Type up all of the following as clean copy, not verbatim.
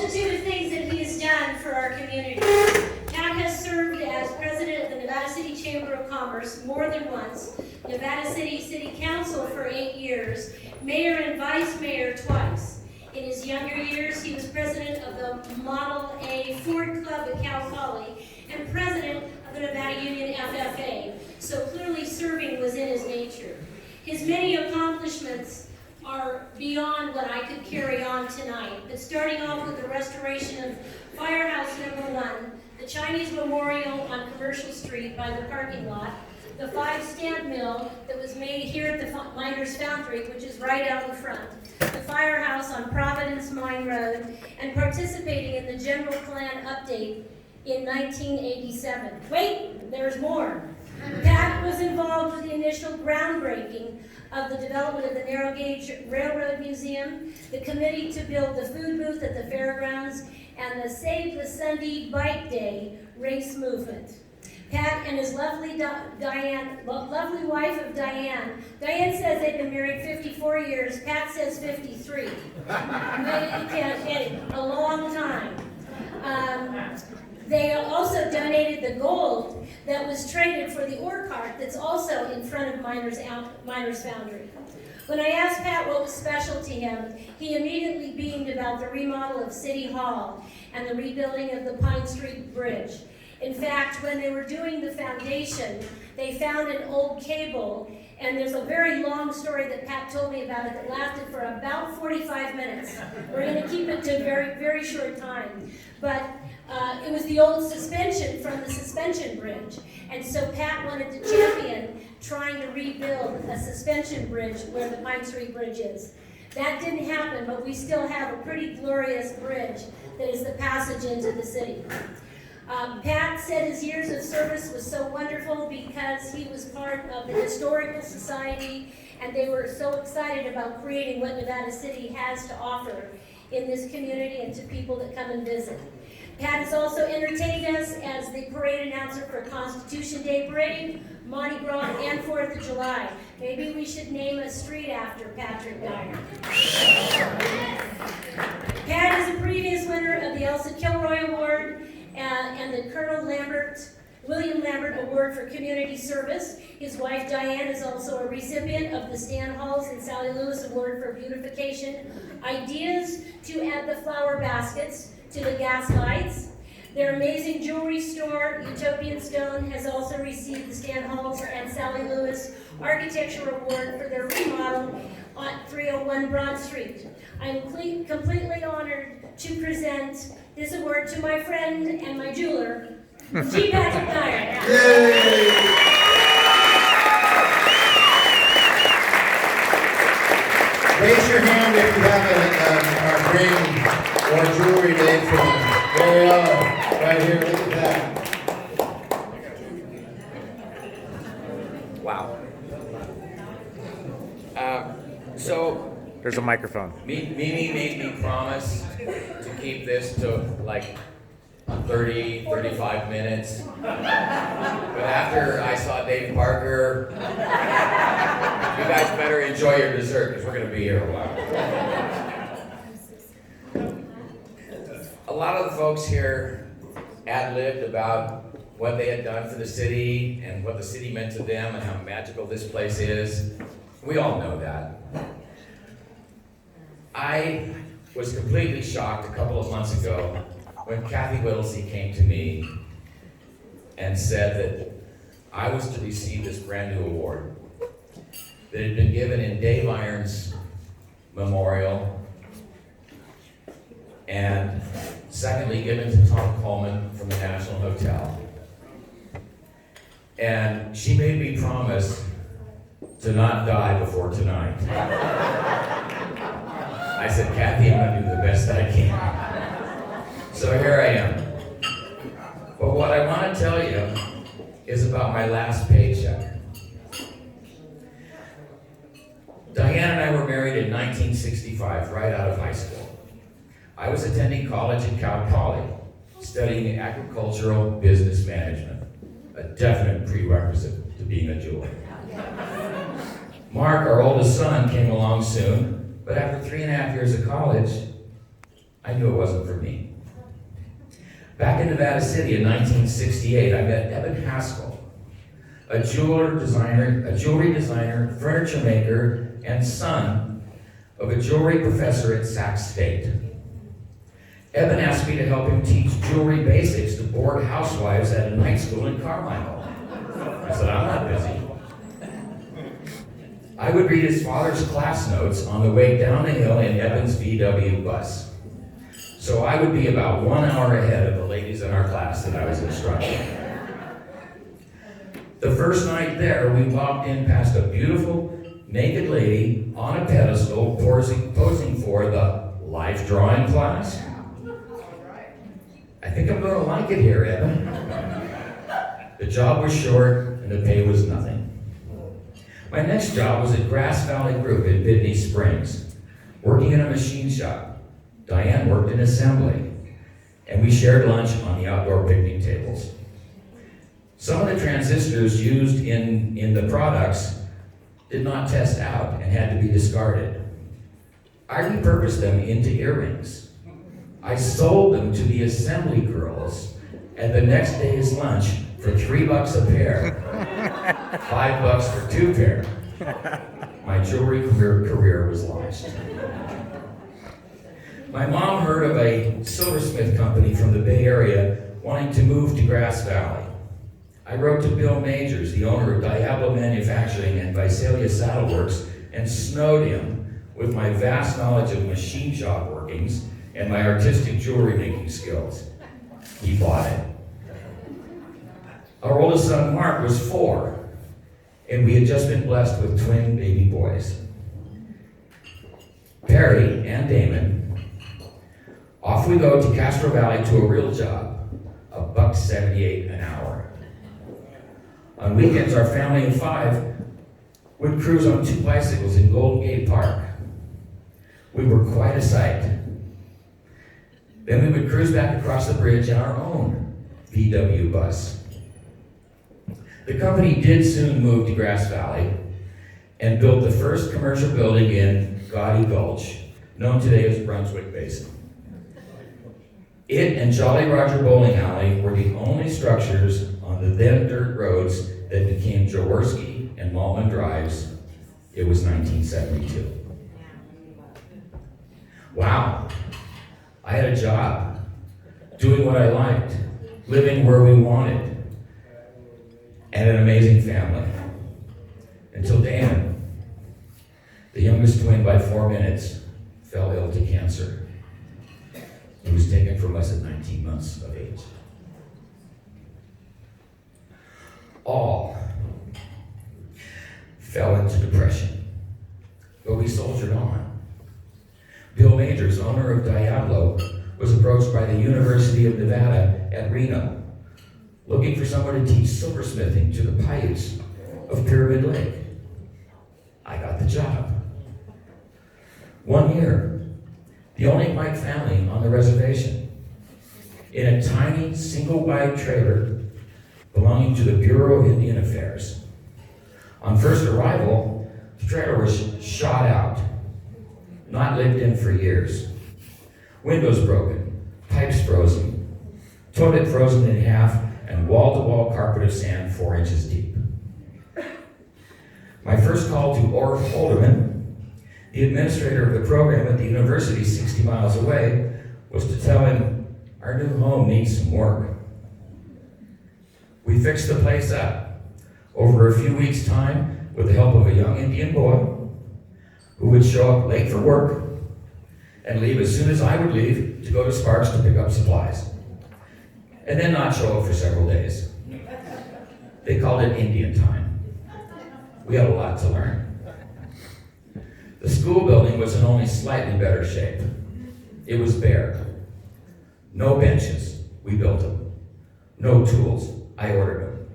multitude of things that he has done for our community. Pat has served as president of the Nevada City Chamber of Commerce more than once, Nevada City Council for 8 years, mayor and vice mayor twice. In his younger years, he was president of the Model A Ford Club at Cal Poly and president of the Nevada Union FFA. So clearly serving was in his nature. His many accomplishments are beyond what I could carry on tonight. But starting off with the restoration of Firehouse Number 1, the Chinese Memorial on Commercial Street by the parking lot, the 5-stand mill that was made here at the Miners Foundry, which is right out in front, the firehouse on Providence Mine Road, and participating in the general plan update in 1987. Wait, there's more. Pat was involved with the initial groundbreaking of the development of the Narrow Gauge Railroad Museum, the committee to build the food booth at the fairgrounds, and the Save the Sunday Bike Day race movement. Pat and his lovely lovely wife of Diane. Diane says they've been married 54 years. Pat says 53. You can't get it. A long time. They also donated the gold that was traded for the ore cart that's also in front of Miners Foundry. When I asked Pat what was special to him, he immediately beamed about the remodel of City Hall and the rebuilding of the Pine Street Bridge. In fact, when they were doing the foundation, they found an old cable, and there's a very long story that Pat told me about it that lasted for about 45 minutes. We're going to keep it to a very, very short time. But it was the old suspension from the suspension bridge. And so Pat wanted to champion trying to rebuild a suspension bridge where the Pine Street Bridge is. That didn't happen, but we still have a pretty glorious bridge that is the passage into the city. Pat said his years of service was so wonderful because he was part of the Historical Society, and they were so excited about creating what Nevada City has to offer in this community and to people that come and visit. Pat has also entertained us as the parade announcer for Constitution Day Parade, Mardi Gras, and 4th of July. Maybe we should name a street after Patrick Dyer. Pat is a previous winner of the Elsa Kilroy Award and the William Lambert Award for Community Service. His wife Diane is also a recipient of the Stan Halls and Sally Lewis Award for Beautification. Ideas to add the flower baskets to the gas lights. Their amazing jewelry store, Utopian Stone, has also received the Stan Halls and Sally Lewis Architecture Award for their remodel on 301 Broad Street. I'm completely honored to present this award to my friend and my jeweler, G. Patrick Dyer. Yay! Raise your hand if you have a ring or jewelry made from them. There we are, right here, look at that. Wow. So There's a microphone. Mimi made me promise to keep this to like 30, 35 minutes. But after I saw Dave Parker, you guys better enjoy your dessert because we're going to be here a while. A lot of the folks here ad-libbed about what they had done for the city and what the city meant to them and how magical this place is. We all know that. I was completely shocked a couple of months ago when Kathy Whittlesey came to me and said that I was to receive this brand new award that had been given in Dave Iron's memorial, and secondly given to Tom Coleman from the National Hotel. And she made me promise to not die before tonight. I said, Kathy, I'm going to do the best I can. So here I am. But what I want to tell you is about my last paycheck. Diane and I were married in 1965, right out of high school. I was attending college at Cal Poly, studying agricultural business management, a definite prerequisite to being a jeweler. Mark, our oldest son, came along soon, but after 3.5 years of college, I knew it wasn't for me. Back in Nevada City in 1968, I met Evan Haskell, a jewelry designer, furniture maker, and son of a jewelry professor at Sac State. Evan asked me to help him teach jewelry basics to bored housewives at a night school in Carmichael. I said, I'm not busy. I would read his father's class notes on the way down the hill in Evan's VW bus. So I would be about 1 hour ahead of the ladies in our class that I was instructing. The first night there, we walked in past a beautiful naked lady on a pedestal posing for the life drawing class. I think I'm going to like it here, Evan. The job was short and the pay was nothing. My next job was at Grass Valley Group in Bidney Springs, working in a machine shop. Diane worked in assembly, and we shared lunch on the outdoor picnic tables. Some of the transistors used in the products did not test out and had to be discarded. I repurposed them into earrings. I sold them to the assembly girls at the next day's lunch for $3 a pair, $5 for 2 pair. My jewelry career was launched. My mom heard of a silversmith company from the Bay Area wanting to move to Grass Valley. I wrote to Bill Majors, the owner of Diablo Manufacturing and Visalia Saddle Works, and snowed him with my vast knowledge of machine shop workings and my artistic jewelry making skills. He bought it. Our oldest son, Mark, was 4, and we had just been blessed with twin baby boys. Perry and Damon, off we go to Castro Valley to a real job, $1.78 an hour. On weekends, our family of 5 would cruise on 2 bicycles in Golden Gate Park. We were quite a sight. Then we would cruise back across the bridge in our own VW bus. The company did soon move to Grass Valley and built the first commercial building in Gaudy Gulch, known today as Brunswick Basin. It and Jolly Roger Bowling Alley were the only structures on the then dirt roads that became Jaworski and Maltman Drives. It was 1972. Wow, I had a job, doing what I liked, living where we wanted, and an amazing family. Until Damon, the youngest twin by 4 minutes, fell ill to cancer. He was taken from us at 19 months of age. All fell into depression, but we soldiered on. Bill Majors, owner of Diablo, was approached by the University of Nevada at Reno, looking for someone to teach silversmithing to the Paiutes of Pyramid Lake. I got the job. 1 year, the only white family on the reservation, in a tiny single-wide trailer belonging to the Bureau of Indian Affairs. On first arrival, the trailer was shot out, not lived in for years. Windows broken, pipes frozen, toilet frozen in half, and wall-to-wall carpet of sand 4 inches deep. My first call to Orr Holderman, the administrator of the program at the university 60 miles away, was to tell him our new home needs some work. We fixed the place up over a few weeks' time with the help of a young Indian boy who would show up late for work and leave as soon as I would leave to go to Sparks to pick up supplies, and then not show up for several days. They called it Indian time. We had a lot to learn. The school building was in only slightly better shape. It was bare. No benches, we built them. No tools, I ordered them.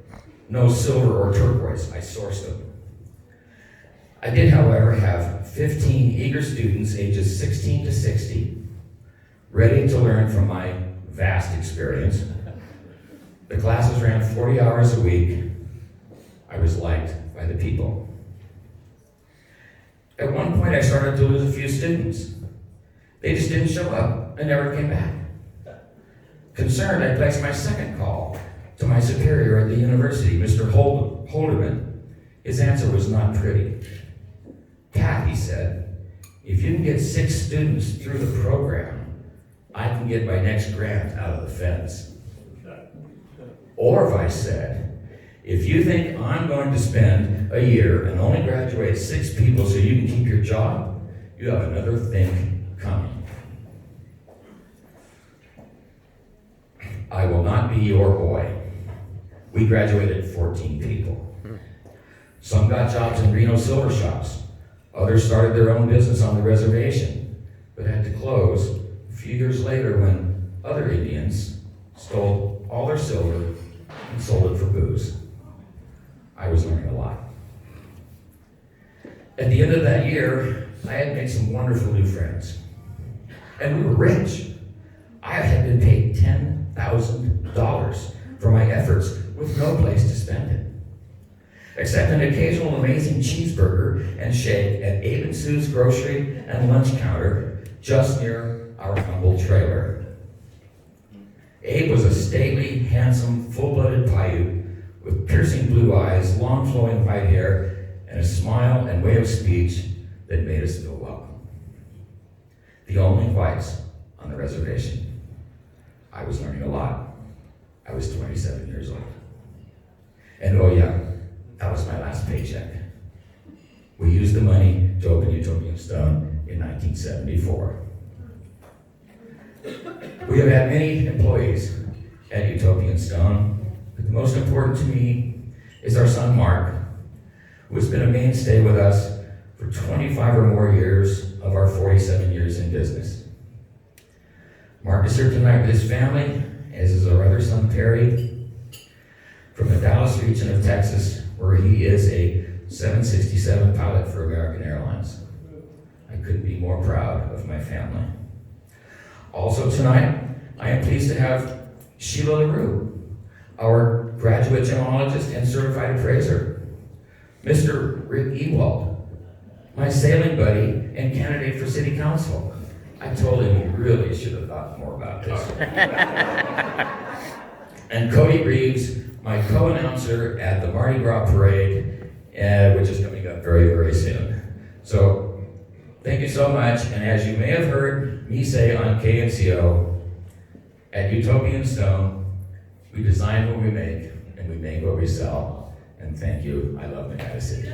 No silver or turquoise, I sourced them. I did, however, have 15 eager students ages 16 to 60, ready to learn from my vast experience. The classes ran 40 hours a week. I was liked by the people. At one point, I started to lose a few students. They just didn't show up. and never came back. Concerned, I placed my second call to my superior at the university, Mr. Holderman. His answer was not pretty. Pat, he said, if you can get 6 students through the program, I can get my next grant out of the feds. Or if I said, if you think I'm going to spend a year and only graduate 6 people so you can keep your job, you have another thing coming. I will not be your boy. We graduated 14 people. Some got jobs in Reno silver shops. Others started their own business on the reservation, but had to close a few years later when other Indians stole all their silver and sold it for booze. I was learning a lot. At the end of that year, I had made some wonderful new friends. And we were rich. I had been paid $10,000 for my efforts with no place to spend it, except an occasional amazing cheeseburger and shake at Abe and Sue's grocery and lunch counter just near our humble trailer. Abe was a stately, handsome, full-blooded Paiute with piercing blue eyes, long flowing white hair, and a smile and way of speech that made us feel welcome. The only whites on the reservation. I was learning a lot. I was 27 years old. And oh yeah, that was my last paycheck. We used the money to open Utopian Stone in 1974. We have had many employees at Utopian Stone, but the most important to me is our son Mark, who has been a mainstay with us for 25 or more years of our 47 years in business. Mark is here tonight with his family, as is our other son Perry, from the Dallas region of Texas, where he is a 767 pilot for American Airlines. I couldn't be more proud of my family. Also tonight, I am pleased to have Sheila LaRue, our graduate gemologist and certified appraiser, Mr. Rick Ewald, my sailing buddy and candidate for city council. I told him he really should have thought more about this. And Cody Reeves, my co-announcer at the Mardi Gras Parade, which is coming up very, very soon. So, thank you so much, and as you may have heard me say on KNCO, at Utopian Stone, we design what we make, and we make what we sell. And thank you. I love Nevada City.